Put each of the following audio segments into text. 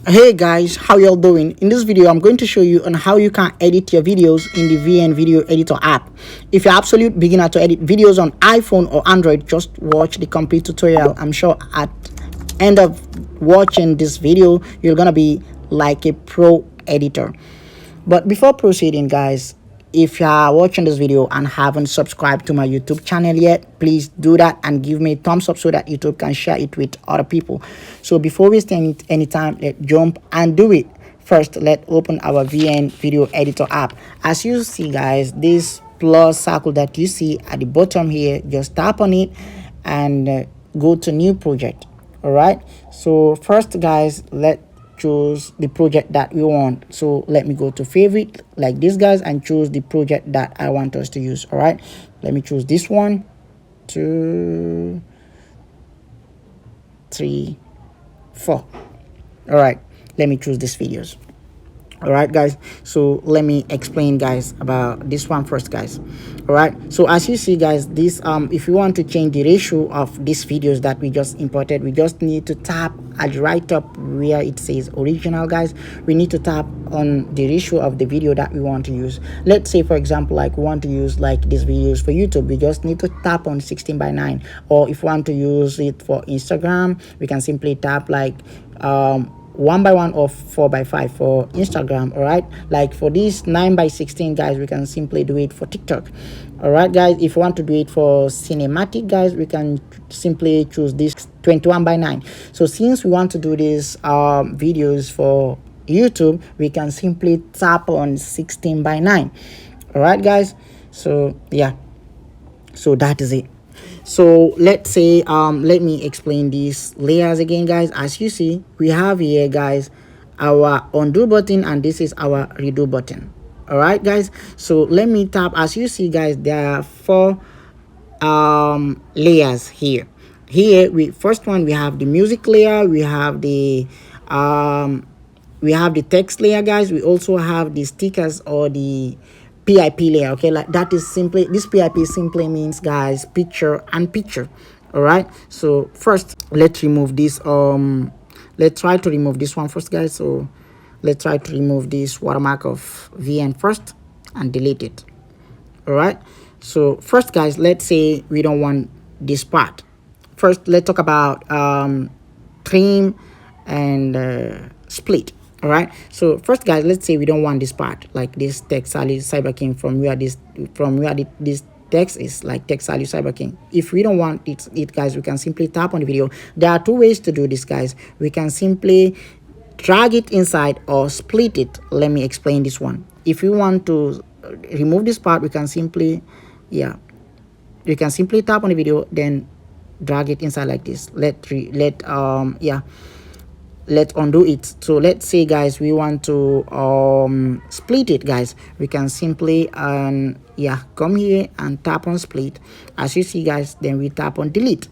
Hey guys, how y'all doing? In this video I'm going to show you on how you can edit your videos in the VN video editor app. If you're absolute beginner to edit videos on iPhone or Android, just watch the complete tutorial. I'm sure at end of watching this video you're gonna be like a pro editor. But before proceeding, guys, if you are watching this video and haven't subscribed to my YouTube channel yet, please do that and give me a thumbs up so that YouTube can share it with other people. So before we spend any time, let's jump and do it. First, let's open our VN video editor app. As you see, guys, this plus circle that you see at the bottom here, just tap on it and go to new project. All right, so first, guys, let choose the project that we want. So let me go to favorite like this, guys, and choose the project that I want us to use. All right, let me choose this one, 2 3 4. All right, let me choose these videos. All right, guys, so let me explain, guys, about this one first, guys. All right, so as you see, guys, this if you want to change the ratio of these videos that we just imported, we just need to tap at the right top where it says original, guys. We need to tap on the ratio of the video that we want to use. Let's say, for example, like we want to use like these videos for YouTube, we just need to tap on 16:9. Or if we want to use it for Instagram, we can simply tap like 1:1 or 4:5 for Instagram. All right, like for this 9:16, guys, we can simply do it for TikTok. All right, guys, if you want to do it for cinematic, guys, we can simply choose this 21:9. So since we want to do these videos for YouTube, we can simply tap on 16:9. All right, guys, so yeah, so that is it. So let's say let me explain these layers again, guys. As you see, we have here, guys, our undo button, and this is our redo button. All right, guys, so let me tap. As you see, guys, there are four layers here. We first one, we have the music layer, we have the text layer, guys. We also have the stickers or the PIP layer. Okay, like that is simply, this PIP simply means, guys, picture and picture. All right, so first let's remove this let's try to remove this one first, guys. So let's try to remove this watermark of VN first and delete it. All right, so first, guys, let's say we don't want this part. First, let's talk about trim and split. All right, so first, guys, let's say we don't want this part, like this text Salieu Cyber King, from where this text is like text Salieu Cyber King. If we don't want it, guys, we can simply tap on the video. There are two ways to do this, guys. We can simply drag it inside or split it. Let me explain this one. If you want to remove this part, we can simply tap on the video, then drag it inside like this. Let's undo it. So let's say, guys, we want to split it, guys. We can simply come here and tap on split. As you see, guys, then we tap on delete.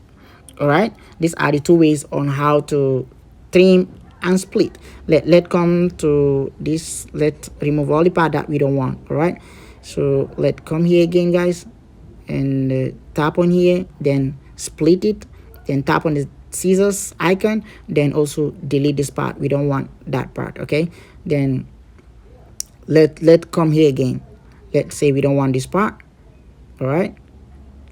All right, these are the two ways on how to trim and split. Let's come to this. Let's remove all the part that we don't want. All right, so let's come here again, guys, and tap on here, then split it, then tap on the scissors icon, then also delete this part. We don't want that part. Okay, then let's come here again. Let's say we don't want this part. All right,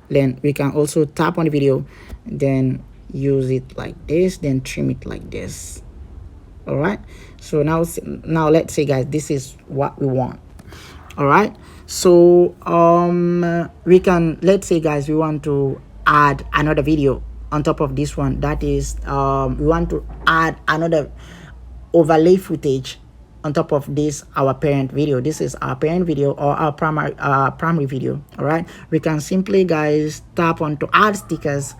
then we can also tap on the video, then use it like this, then trim it like this. All right, so now let's say, guys, this is what we want. All right, so we can, let's say, guys, we want to add another video on top of this one. That is we want to add another overlay footage on top of this, our parent video. This is our parent video or our primary video. All right, we can simply, guys, tap on to add stickers.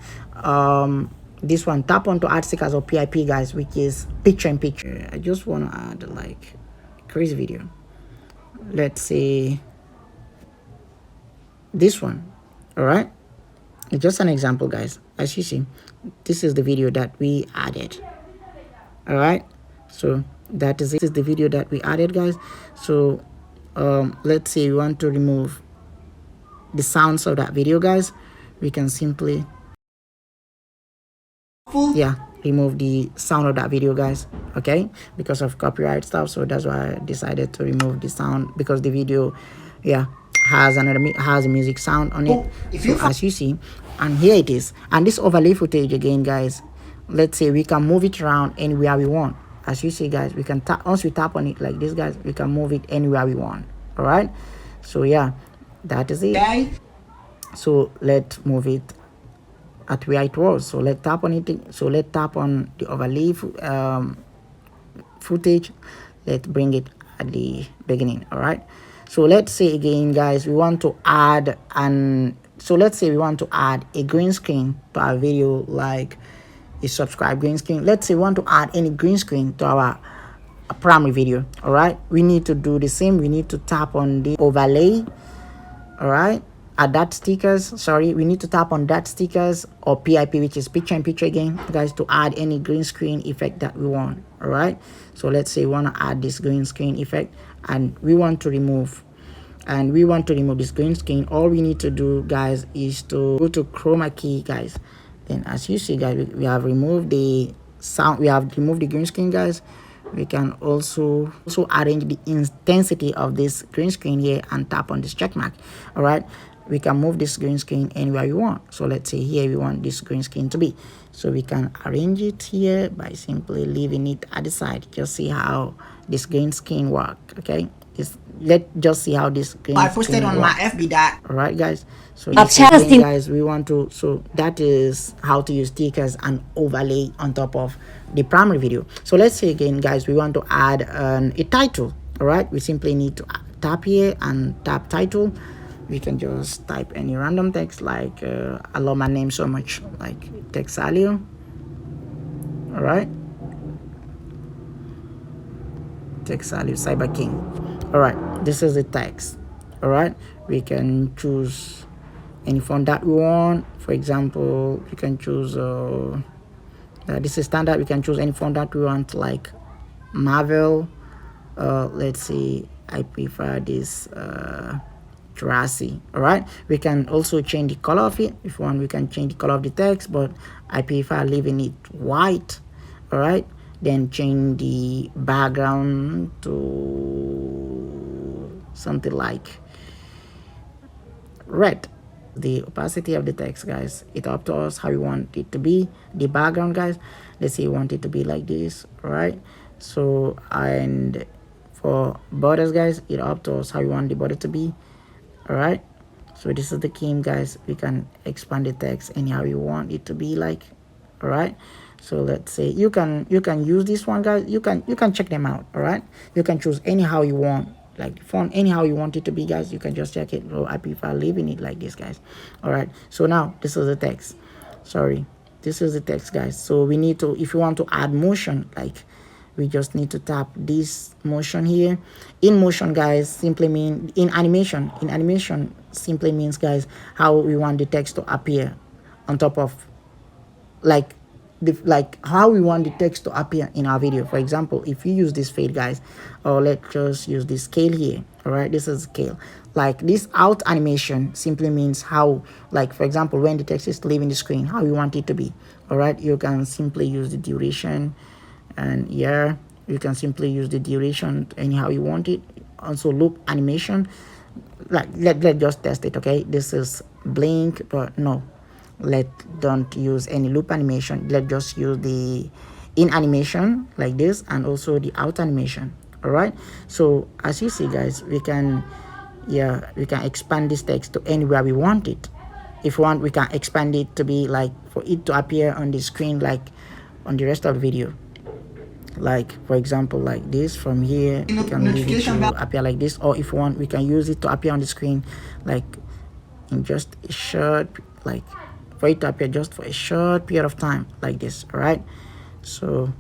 This one, tap on to add stickers or PIP, guys, which is picture in picture. I just want to add like crazy video. Let's say this one. All right, it's just an example, guys. As you see, this is the video that we added. All right, so this is the video that we added, guys. So let's say we want to remove the sounds of that video, guys. We can simply remove the sound of that video, guys, okay, because of copyright stuff. So that's why I decided to remove the sound, because the video, yeah, has a music sound on it. So as you see, and here it is. And this overlay footage again, guys, let's say we can move it around anywhere we want. As you see, guys, we can tap, once we tap on it like this, guys, we can move it anywhere we want. All right, so yeah, that is it. Okay, so let's move it at where it was. So let's tap on it. So let's tap on the overlay footage. Let's bring it at the beginning. All right, so let's say again, guys, we want to add let's say we want to add a green screen to our video, like a subscribe green screen. Let's say we want to add any green screen to our primary video. All right, we need to do the same. We need to tap on the overlay. All right, at that stickers, sorry, we need to tap on that stickers or PIP, which is picture in picture again, guys, to add any green screen effect that we want. All right, so let's say we want to add this green screen effect, and we want to remove this green screen. All we need to do, guys, is to go to chroma key, guys. Then as you see, guys, we have removed the sound, we have removed the green screen, guys. We can also arrange the intensity of this green screen here and tap on this check mark. All right, we can move this green screen anywhere we want. So let's say here we want this green screen to be, so we can arrange it here by simply leaving it at the side. Just see how this green screen work. Okay, let's just see how this green I posted on work. My FB that. All right, guys, so again, guys, we want to, so that is how to use stickers and overlay on top of the primary video. So let's say again, guys, we want to add a title. All right, we simply need to tap here and tap title. We can just type any random text, like I love my name so much, like text Salieu. All right, text Salieu Cyber King. All right, this is the text. All right, we can choose any font that we want. For example, you can choose this is standard. We can choose any font that we want, like Marvel. Let's see, I prefer this Jurassic. All right, we can also change the color of it. If you want, we can change the color of the text, but I prefer leaving it white. All right, then change the background to something like red. The opacity of the text, guys, it's up to us how we want it to be. The background, guys, let's say you want it to be like this. All right, so and for borders, guys, it's up to us how you want the border to be. All right, so this is the key, guys. We can expand the text anyhow you want it to be like. All right, so let's say you can use this one, guys. You can check them out. All right, you can choose anyhow you want, like the font anyhow you want it to be, guys. You can just check it. So I prefer leaving it like this, guys. All right, so now this is the text. Sorry, this is the text, guys. So we need to, if you want to add motion, like we just need to tap this motion here. In motion, guys, simply mean in animation simply means, guys, how we want the text to appear on top of, like how we want the text to appear in our video. For example, if you use this fade, guys, or let's just use this scale here. All right, this is scale. Like this out animation simply means how, like for example, when the text is leaving the screen, how you want it to be. All right, you can simply use the duration, and yeah, you can simply use the duration anyhow you want it. Also loop animation, like let's just test it. Okay, this is blink, but no, don't use any loop animation. Let's just use the in animation like this, and also the out animation. All right, so as you see, guys, we can expand this text to anywhere we want it. If we want, we can expand it to be like for it to appear on the screen like on the rest of the video. Like for example, like this, from here we can leave it to appear like this, or if you want, we can use it to appear on the screen like in just a short, like for it to appear just for a short period of time like this. All right, so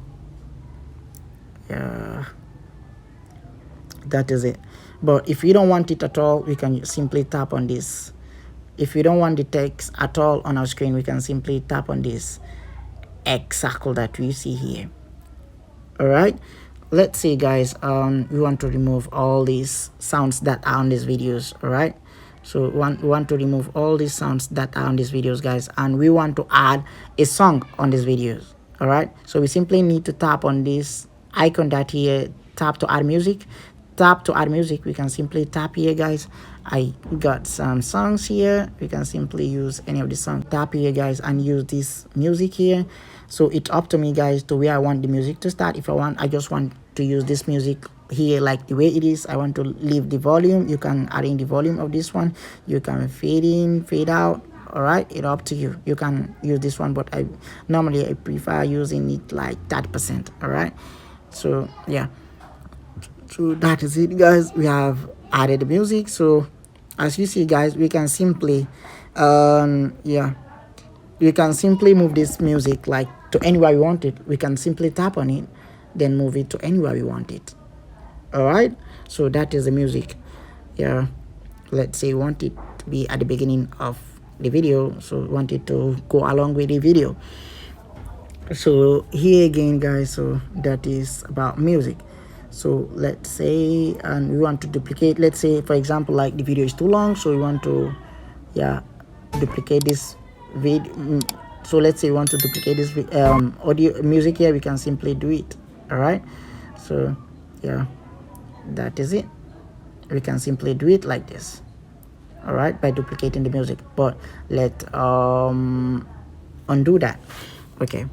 yeah, that is it. But if you don't want it at all, we can simply tap on this. If you don't want the text at all on our screen, we can simply tap on this X circle that we see here. All right, let's see, guys, we want to remove all these sounds that are on these videos. All right, so we want to remove all these sounds that are on these videos, guys, and we want to add a song on these videos. All right, so we simply need to tap on this icon that here, tap to add music. Tap to add music. We can simply tap here, guys. I got some songs here. We can simply use any of the songs. Tap here, guys, and use this music here. So it's up to me, guys, to where I want the music to start. If I just want to use this music here like the way it is. I want to leave the volume. You can add in the volume of this one. You can fade in, fade out. All right, it's up to you. You can use this one, but I prefer using it like 30%. All right, so yeah, so that is it, guys. We have added the music. So as you see, guys, we can simply yeah, you can simply move this music like to anywhere we want it. We can simply tap on it, then move it to anywhere we want it. All right, so that is the music. Yeah, let's say we want it to be at the beginning of the video, so we want it to go along with the video. So here again, guys, so that is about music. So let's say, and we want to duplicate, let's say for example, like the video is too long, so we want to, yeah, duplicate this video. So let's say we want to duplicate this audio music here. We can simply do it. All right, so yeah, that is it. We can simply do it like this. All right, by duplicating the music. But let undo that. Okay,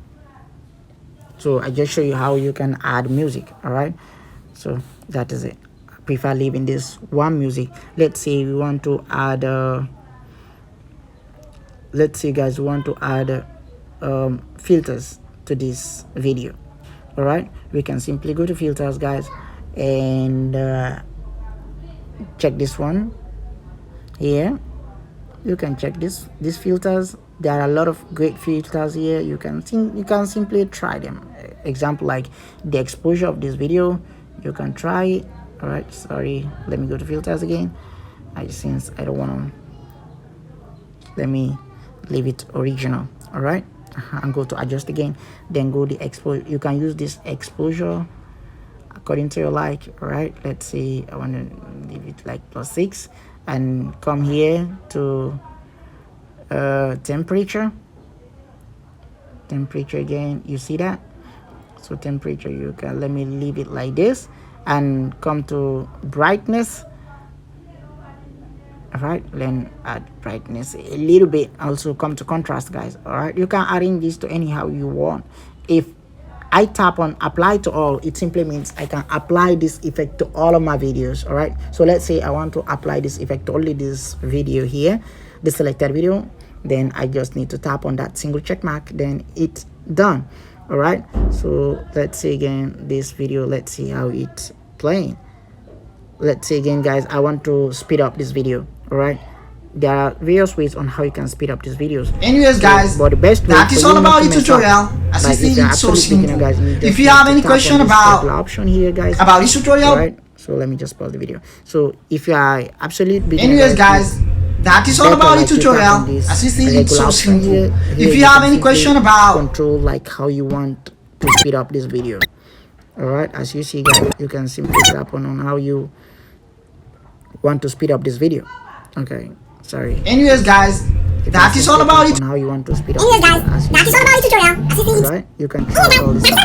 so I just show you how you can add music. All right, so that is it. I prefer leaving this one music. Let's say we want to add let's say, guys, we want to add filters to this video. All right, we can simply go to filters, guys, and check this one here. You can check these filters. There are a lot of great filters here. You can simply try them. Example, like the exposure of this video, you can try it. All right, sorry, let me go to filters again. Since I don't want to, let me leave it original. All right, and go to adjust again, then go to exposure. You can use this exposure according to your like. All right, let's say I want to leave it like +6, and come here to temperature again. You see that? So temperature, you can, let me leave it like this, and come to brightness. All right, then add brightness a little bit. Also come to contrast, guys. All right, you can add in this to anyhow you want. If I tap on apply to all, it simply means I can apply this effect to all of my videos. All right, so let's say I want to apply this effect to only this video here, the selected video. Then I just need to tap on that single check mark, then it's done. All right, so let's say again this video, let's see how it's playing. Let's say again, guys, I want to speed up this video. All right, there are various ways on how you can speed up these videos. Anyways, guys, but the best that is all about the tutorial. As you see, it's so simple. Guys, if you have any question about option here, guys, about this tutorial, right? So let me just pause the video. So if you are absolute beginner, anyways, guys, that is all about the tutorial. As you see, it's so simple. If you have any question about control, like how you want to speed up this video, all right, as you see, guys, you can simply tap on how you want to speed up this video. Okay, sorry. Anyways, guys, that is all about it. How you want to speed up. Anyways, guys, that is all about the tutorial. As you see, right, you can try all this stuff.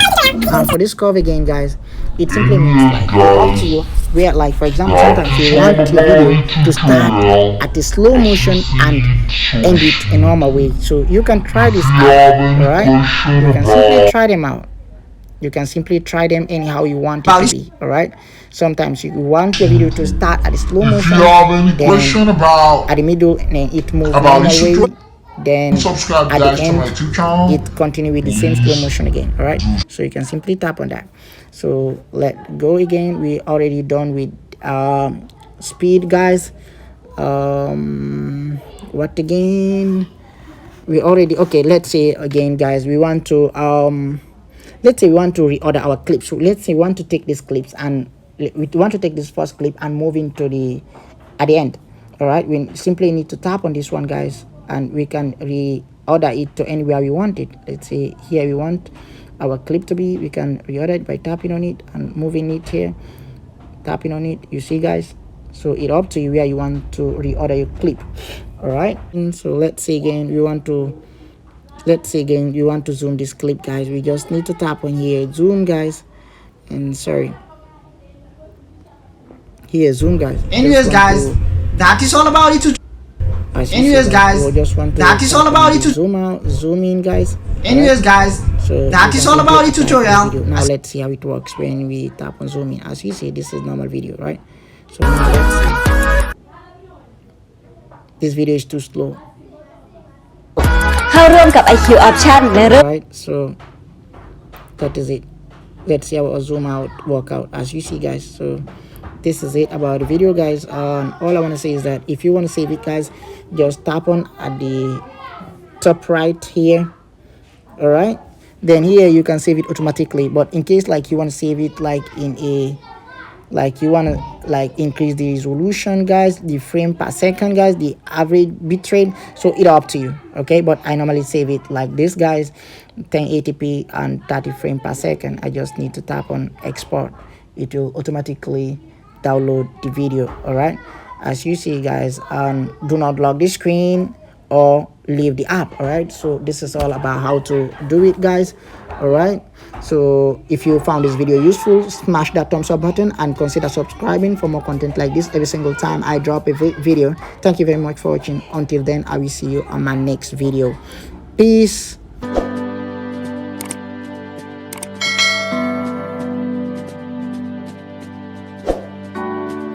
And for this curve again, guys, it simply means like up to you. Where, like for example, sometimes you want your video to start at a slow motion and end it a normal way. So you can try this out. All right, you can simply try them out. You can simply try them anyhow you want it to be. All right, sometimes you want your video to start at a slow motion, then at the middle, then it moves normal way, then at the end it continue with the same slow motion again. All right, so you can simply tap on that. So let go again. We already done with speed, guys. What again? We already, okay, let's say again, guys, we want to let's say we want to reorder our clips. So let's say we want to take these clips and we want to take this first clip and move into the at the end. All right, we simply need to tap on this one, guys, and we can reorder it to anywhere we want it. Let's say here we want our clip to be, we can reorder it by tapping on it and moving it here, tapping on it. You see, guys, so it's up to you where you want to reorder your clip. All right, and so let's say again we want to let's say again you want to zoom this clip, guys. We just need to tap on here, zoom, guys, and sorry, here, zoom, guys. Anyways, guys, that is all about it. Anyways, guys, that is all about it. Zoom out, zoom in, guys. Anyways, guys, so that is all about the tutorial. Now let's see how it works when we tap on zoom in. As you see, this is normal video, right? So now let's see. This video is too slow. IQ option Right, so that is it. Let's see our zoom out workout. As you see, guys, so this is it about the video, guys. All I want to say is that if you want to save it, guys, just tap on at the top right here. All right, then here you can save it automatically, but in case like you want to save it like in a, like you want to like increase the resolution, guys, the frame per second, guys, the average bitrate, so it's up to you. Okay, but I normally save it like this, guys, 1080p and 30 frames per second. I just need to tap on export. It will automatically download the video. All right, as you see, guys, do not lock the screen or leave the app. All right, so this is all about how to do it, guys. All right, so if you found this video useful, smash that thumbs up button and consider subscribing for more content like this every single time I drop a video. Thank you very much for watching. Until then, I will see you on my next video. Peace.